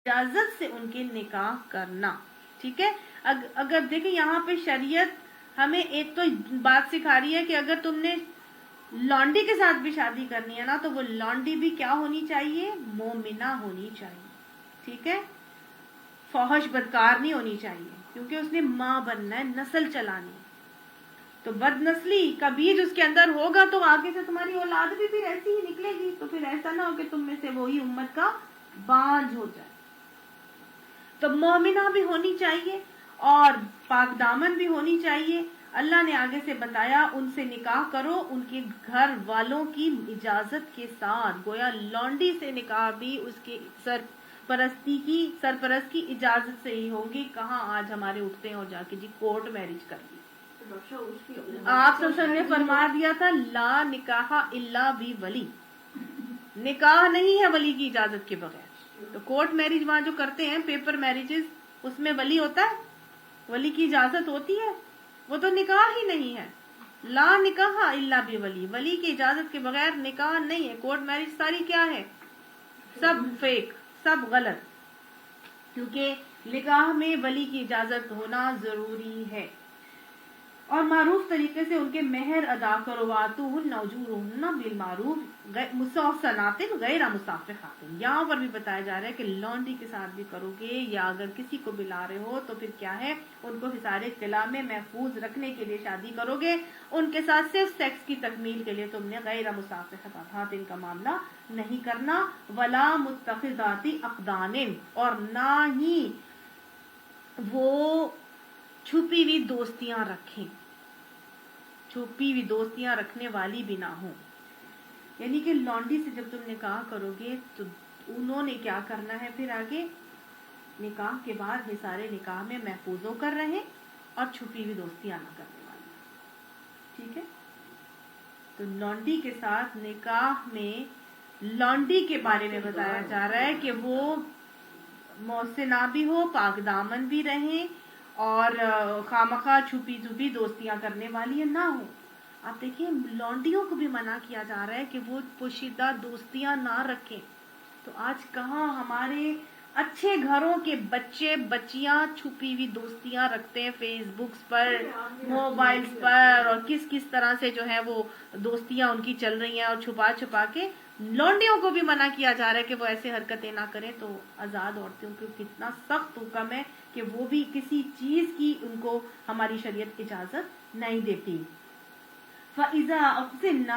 اجازت سے ان کے نکاح کرنا. ٹھیک ہے. اگر دیکھیں یہاں پہ شریعت ہمیں ایک تو بات سکھا رہی ہے کہ اگر تم نے لانڈی کے ساتھ بھی شادی کرنی ہے نا تو وہ لانڈی بھی کیا ہونی چاہیے؟ مومنہ ہونی چاہیے. ٹھیک ہے. فحش بدکار نہیں ہونی چاہیے کیونکہ اس نے ماں بننا ہے، نسل چلانی. تو بد نسلی کا بیج اس کے اندر ہوگا تو آگے سے تمہاری اولاد بھی پھر ایسی ہی نکلے گی. تو پھر ایسا نہ ہو کہ تم میں سے وہی امت کا بانجھ ہو جائے. تو مومنہ بھی ہونی چاہیے اور پاک دامن بھی ہونی چاہیے. اللہ نے آگے سے بتایا ان سے نکاح کرو ان کے گھر والوں کی اجازت کے ساتھ. گویا لانڈی سے نکاح بھی اس کے سرپرست کی اجازت سے ہی ہوگی. کہاں آج ہمارے اٹھتے ہیں اور جا کے جی کورٹ میرج کر لی. آپ سب نے فرما دیا تھا لا نکاح الا بی ولی، نکاح نہیں ہے ولی کی اجازت کے بغیر. تو کورٹ میرج وہاں جو کرتے ہیں پیپر میرجز اس میں ولی ہوتا ہے، ولی کی اجازت ہوتی ہے، وہ تو نکاح ہی نہیں ہے. لا نکاح الا بی ولی، ولی کی اجازت کے بغیر نکاح نہیں ہے. کورٹ میرج ساری کیا ہے؟ سب فیک، سب غلط. کیونکہ نکاح میں ولی کی اجازت ہونا ضروری ہے. اور معروف طریقے سے ان کے مہر ادا کرو. وَآتُوهُنَّ أُجُورَهُنَّ بِالْمَعْرُوفِ مُصَافَّحَاتٍ غَيْرَ مُصَافِحَاتٍ. یہاں پر بھی بتایا جا رہا ہے کہ لانڈی کے ساتھ بھی کرو گے یا اگر کسی کو بلا رہے ہو تو پھر کیا ہے، ان کو حصار اطلاع میں محفوظ رکھنے کے لیے شادی کرو گے. ان کے ساتھ صرف سیکس کی تکمیل کے لیے تم نے غیر مصافحات کا معاملہ نہیں کرنا. وَلَا مُتَّخِذَاتِ أَخْدَانٍ، اور نہ ہی وہ چھپی ہوئی دوستیاں رکھیں، چھپی ہوئی دوستیاں رکھنے والی بھی نہ ہوں. یعنی کہ لانڈی سے جب تم نکاح کرو گے تو انہوں نے کیا کرنا ہے پھر آگے نکاح کے بعد حصار نکاح میں محفوظ ہو کر رہیں اور چھپی ہوئی دوستیاں نہ کرنے والی. ٹھیک ہے. تو لانڈی کے ساتھ نکاح میں لانڈی کے بارے میں بتایا جا رہا ہے کہ وہ محسنہ بھی ہو، پاک دامن بھی رہیں اور خامخواہ چھپی چھپی دوستیاں کرنے والی نہ ہو. آپ دیکھیں لانڈیوں کو بھی منع کیا جا رہا ہے کہ وہ پوشیدہ دوستیاں نہ رکھیں. تو آج کہاں ہمارے اچھے گھروں کے بچے بچیاں چھپی ہوئی دوستیاں رکھتے ہیں فیس بکس پر، موبائلز پر، اور کس کس طرح سے جو ہے وہ دوستیاں ان کی چل رہی ہیں اور چھپا چھپا کے. لانڈیوں کو بھی منع کیا جا رہا ہے کہ وہ ایسے حرکتیں نہ کریں. تو آزاد عورتوں کو کتنا سخت حکم ہے کہ وہ بھی کسی چیز کی ان کو ہماری شریعت اجازت نہیں دیتی. فَإِذَا أَحْسِنَّ،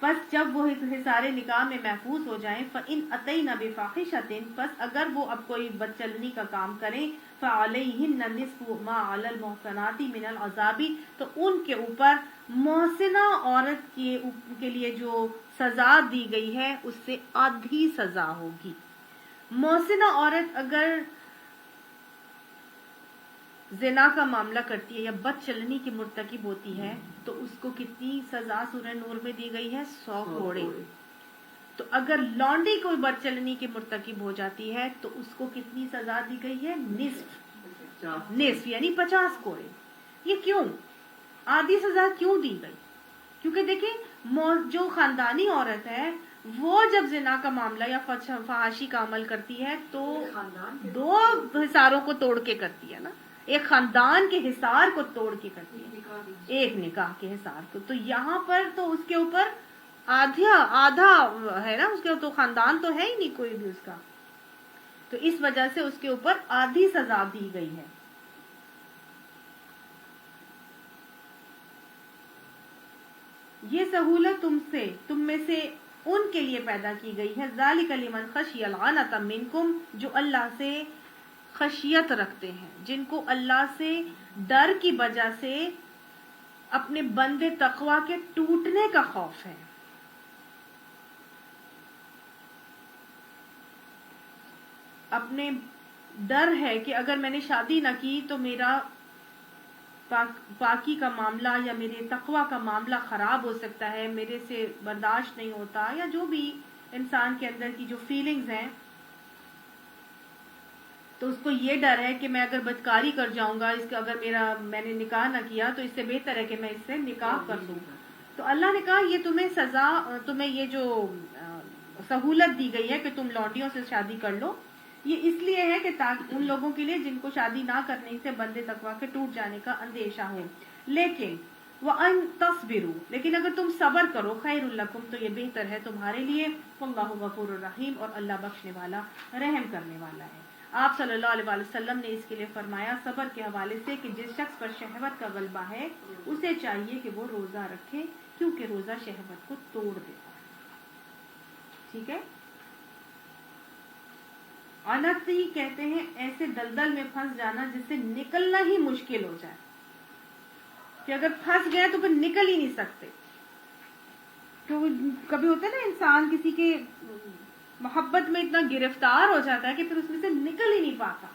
پس جب وہ حصار نکاح میں محفوظ ہو جائیں. فَإِنْ أَتَيْنَ بِفَاحِشَةٍ، پس اگر وہ اب کوئی بدچلنی کا کام کریں. فَعَلَيْهِنَّ نِصْفُ مَا عَلَى الْمُحْصَنَاتِ مِنَ الْعَذَابِ، تو ان کے اوپر محسنہ عورت کے لیے جو سزا دی گئی ہے اس سے آدھی سزا ہوگی. محسنہ عورت اگر زنا کا معاملہ کرتی ہے یا بد چلنی کی مرتکب ہوتی ہے تو اس کو کتنی سزا سورہ نور میں دی گئی ہے؟ 100 کوڑے. تو اگر لانڈی کوئی بد چلنی کی مرتکب ہو جاتی ہے تو اس کو کتنی سزا دی گئی ہے؟ نصف یعنی 50 کوڑے. یہ کیوں آدھی سزا کیوں دی گئی؟ کیونکہ دیکھیں جو خاندانی عورت ہے وہ جب زنا کا معاملہ یا فحاشی کا عمل کرتی ہے تو 2 حصاروں کو توڑ کے کرتی ہے نا، ایک خاندان کے حصار کو توڑ کے کرتی ہے، ایک نکاح کے حصار کو. تو یہاں پر تو اس کے اوپر آدھا ہے نا، اس کے تو خاندان تو ہے ہی نہیں کوئی بھی اس کا. تو اس وجہ سے اس کے اوپر آدھی سزا دی گئی ہے. یہ سہولت تم میں سے ان کے لیے پیدا کی گئی ہے. ذالک لمن خشی العنت منکم، جو اللہ سے خشیت رکھتے ہیں، جن کو اللہ سے ڈر کی وجہ سے اپنے بندے تقوی کے ٹوٹنے کا خوف ہے. اپنے ڈر ہے کہ اگر میں نے شادی نہ کی تو میرا پاکی کا معاملہ یا میرے تقوی کا معاملہ خراب ہو سکتا ہے، میرے سے برداشت نہیں ہوتا، یا جو بھی انسان کے اندر کی جو فیلنگز ہیں. تو اس کو یہ ڈر ہے کہ میں اگر بدکاری کر جاؤں گا، اگر میں نے نکاح نہ کیا تو اس سے بہتر ہے کہ میں اس سے نکاح کر لوں. تو اللہ نے کہا یہ تمہیں یہ جو سہولت دی گئی ہے کہ تم لانڈیوں سے شادی کر لو، یہ اس لیے ہے کہ ان لوگوں کے لیے جن کو شادی نہ کرنے سے بندے تقویٰ کے ٹوٹ جانے کا اندیشہ ہو. لیکن وَأَن تَصْبِرُوا، لیکن اگر تم صبر کرو خَيْرٌ لَكُمْ تو یہ بہتر ہے تمہارے لیے. وَاللَّهُ غَفُورٌ رَحِيمٌ، اور اللہ بخشنے والا رحم کرنے والا ہے. آپ صلی اللہ علیہ وسلم نے اس کے لیے فرمایا صبر کے حوالے سے کہ جس شخص پر شہوت کا غلبہ ہے اسے چاہیے کہ وہ روزہ رکھے، کیونکہ روزہ شہوت کو توڑ دیتا ہے. ٹھیک ہے. انتی کہتے ہیں ایسے دلدل میں پھنس جانا جس سے نکلنا ہی مشکل ہو جائے، کہ اگر پھنس گئے تو پھر نکل ہی نہیں سکتے. تو کبھی ہوتا ہے نا انسان کسی کے محبت میں اتنا گرفتار ہو جاتا ہے کہ پھر اس میں سے نکل ہی نہیں پاتا.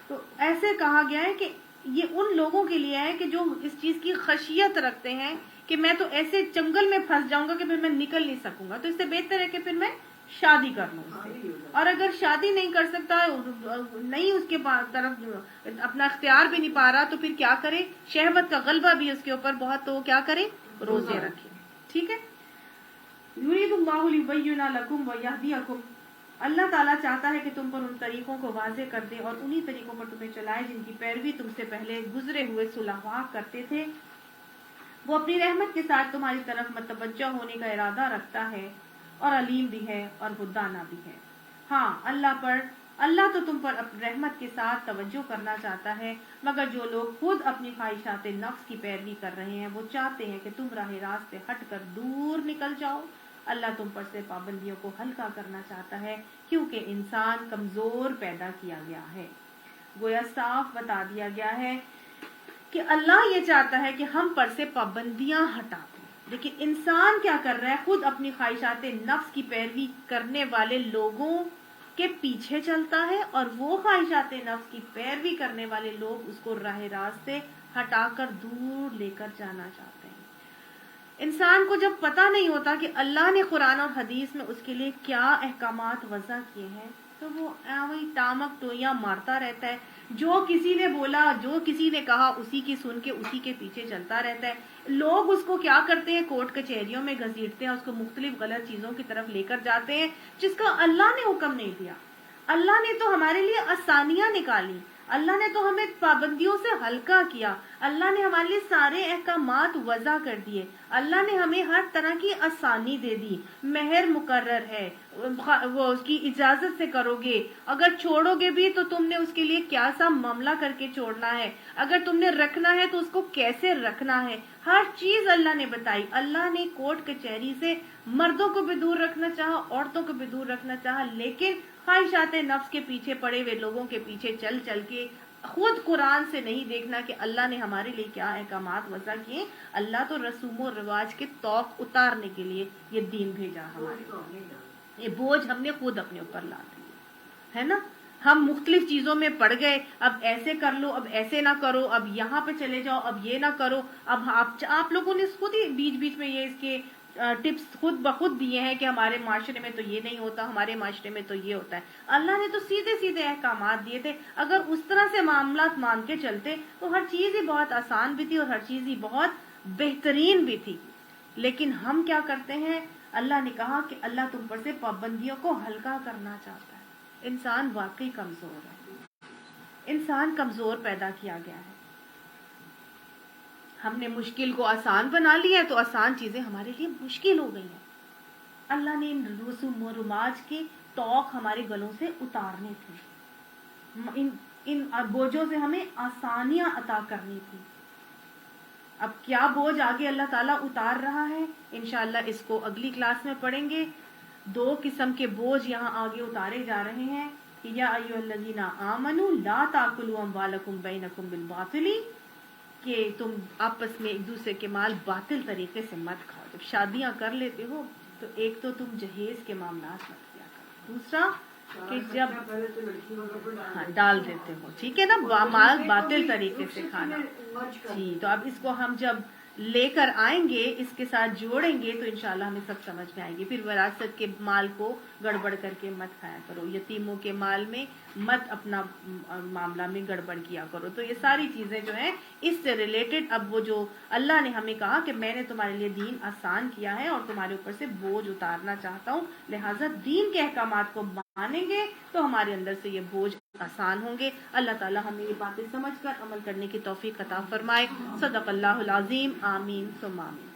تو ایسے کہا گیا ہے کہ یہ ان لوگوں کے لیے ہے کہ جو اس چیز کی خشیت رکھتے ہیں کہ میں تو ایسے جنگل میں پھنس جاؤں گا کہ پھر میں نکل نہیں سکوں گا، تو اس سے بہتر ہے کہ پھر میں شادی کر لوں اس سے. اور اگر شادی نہیں کر سکتا، نہیں اس کے طرف اپنا اختیار بھی نہیں پا رہا، تو پھر کیا کرے؟ شہوت کا غلبہ بھی اس کے اوپر بہت، تو کیا کرے؟ روزے رکھے. ٹھیک ہے. یرید اللہ لیبین لکم ویہدیکم، اللہ تعالیٰ چاہتا ہے کہ تم پر ان طریقوں کو واضح کر دے اور انہی طریقوں پر تمہیں چلائے جن کی پیروی تم سے پہلے گزرے ہوئے صلحاء کرتے تھے. وہ اپنی رحمت کے ساتھ تمہاری طرف متوجہ ہونے کا ارادہ رکھتا ہے، اور علیم بھی ہے اور وہ دانا بھی ہے. ہاں اللہ تو تم پر رحمت کے ساتھ توجہ کرنا چاہتا ہے، مگر جو لوگ خود اپنی خواہشات نفس کی پیروی کر رہے ہیں وہ چاہتے ہیں کہ تم راہ راست سے ہٹ کر دور نکل جاؤ. اللہ تم پر سے پابندیوں کو ہلکا کرنا چاہتا ہے، کیونکہ انسان کمزور پیدا کیا گیا ہے. گویا صاف بتا دیا گیا ہے کہ اللہ یہ چاہتا ہے کہ ہم پر سے پابندیاں ہٹا دیں، لیکن انسان کیا کر رہا ہے؟ خود اپنی خواہشات نفس کی پیروی کرنے والے لوگوں کے پیچھے چلتا ہے، اور وہ خواہشات نفس کی پیروی کرنے والے لوگ اس کو راہ راست سے ہٹا کر دور لے کر جانا چاہتے ہیں. انسان کو جب پتہ نہیں ہوتا کہ اللہ نے قرآن اور حدیث میں اس کے لیے کیا احکامات وضع کیے ہیں، تو وہ وہی ٹامک ٹوئیاں مارتا رہتا ہے. جو کسی نے بولا، جو کسی نے کہا، اسی کی سن کے اسی کے پیچھے چلتا رہتا ہے. لوگ اس کو کیا کرتے ہیں؟ کورٹ کچہریوں میں گھسیٹتے ہیں، اس کو مختلف غلط چیزوں کی طرف لے کر جاتے ہیں جس کا اللہ نے حکم نہیں دیا. اللہ نے تو ہمارے لیے آسانیاں نکالی، اللہ نے تو ہمیں پابندیوں سے ہلکا کیا، اللہ نے ہمارے لیے سارے احکامات وضع کر دیے، اللہ نے ہمیں ہر طرح کی آسانی دے دی. مہر مقرر ہے، وہ اس کی اجازت سے کرو گے، اگر چھوڑو گے بھی تو تم نے اس کے لیے کیا سا معاملہ کر کے چھوڑنا ہے، اگر تم نے رکھنا ہے تو اس کو کیسے رکھنا ہے، ہر چیز اللہ نے بتائی. اللہ نے کورٹ کچہری سے مردوں کو بھی دور رکھنا چاہا، عورتوں کو بھی دور رکھنا چاہا، لیکن خواہشات نفس کے پیچھے پڑے ہوئے لوگوں کے پیچھے چل چل کے خود قرآن سے نہیں دیکھنا کہ اللہ نے ہمارے لیے کیا احکامات وضع کیے. اللہ تو رسوم و رواج کے توق اتارنے کے لیے یہ دین بھیجا ہمارے، یہ بوجھ ہم نے خود اپنے اوپر لا دیا ہے نا. ہم مختلف چیزوں میں پڑ گئے، اب ایسے کر لو، اب ایسے نہ کرو، اب یہاں پہ چلے جاؤ، اب یہ نہ کرو. اب آپ لوگوں نے خود ہی بیچ بیچ میں یہ اس کے ٹپس خود بخود دیے ہیں کہ ہمارے معاشرے میں تو یہ نہیں ہوتا، ہمارے معاشرے میں تو یہ ہوتا ہے. اللہ نے تو سیدھے سیدھے احکامات دیے تھے. اگر اس طرح سے معاملات مان کے چلتے تو ہر چیز ہی بہت آسان بھی تھی اور ہر چیز ہی بہت بہترین بھی تھی. لیکن ہم کیا کرتے ہیں؟ اللہ نے کہا کہ اللہ تم پر سے پابندیوں کو ہلکا کرنا چاہتا ہے. انسان واقعی کمزور ہے، انسان کمزور پیدا کیا گیا ہے. ہم نے مشکل کو آسان بنا لیا ہے تو آسان چیزیں ہمارے لیے مشکل ہو گئی ہیں. اللہ نے ان رسوم و رواج کے توق ہمارے گلوں سے اتارنے تھے، ان بوجھوں سے ہمیں آسانیاں عطا کرنی تھی. اب کیا بوجھ آگے اللہ تعالیٰ اتار رہا ہے، انشاءاللہ اس کو اگلی کلاس میں پڑھیں گے. 2 قسم کے بوجھ یہاں آگے اتارے جا رہے ہیں. یا ایھا الذین آمنوا لا تاکلوا اموالکم بینکم بالباطل، کہ تم آپس میں ایک دوسرے کے مال باطل طریقے سے مت کھاؤ. جب شادیاں کر لیتے ہو تو ایک تو تم جہیز کے معاملات مت کیا کرو، دوسرا کہ جب ڈال دیتے ہو، ٹھیک ہے نا، مال باطل طریقے سے کھانا. جی، تو اب اس کو ہم جب لے کر آئیں گے، اس کے ساتھ جوڑیں گے تو انشاءاللہ ہمیں سب سمجھ میں آئے گی. پھر وراثت کے مال کو گڑبڑ کر کے مت کھایا کرو، یتیموں کے مال میں مت اپنا معاملہ میں گڑبڑ کیا کرو. تو یہ ساری چیزیں جو ہیں اس سے ریلیٹڈ، اب وہ جو اللہ نے ہمیں کہا کہ میں نے تمہارے لیے دین آسان کیا ہے اور تمہارے اوپر سے بوجھ اتارنا چاہتا ہوں، لہٰذا دین کے احکامات کو مانیں گے تو ہمارے اندر سے یہ بوجھ آسان ہوں گے. اللہ تعالی ہمیں یہ باتیں سمجھ کر عمل کرنے کی توفیق عطا فرمائے. صدق اللہ العظیم. آمین ثم آمین.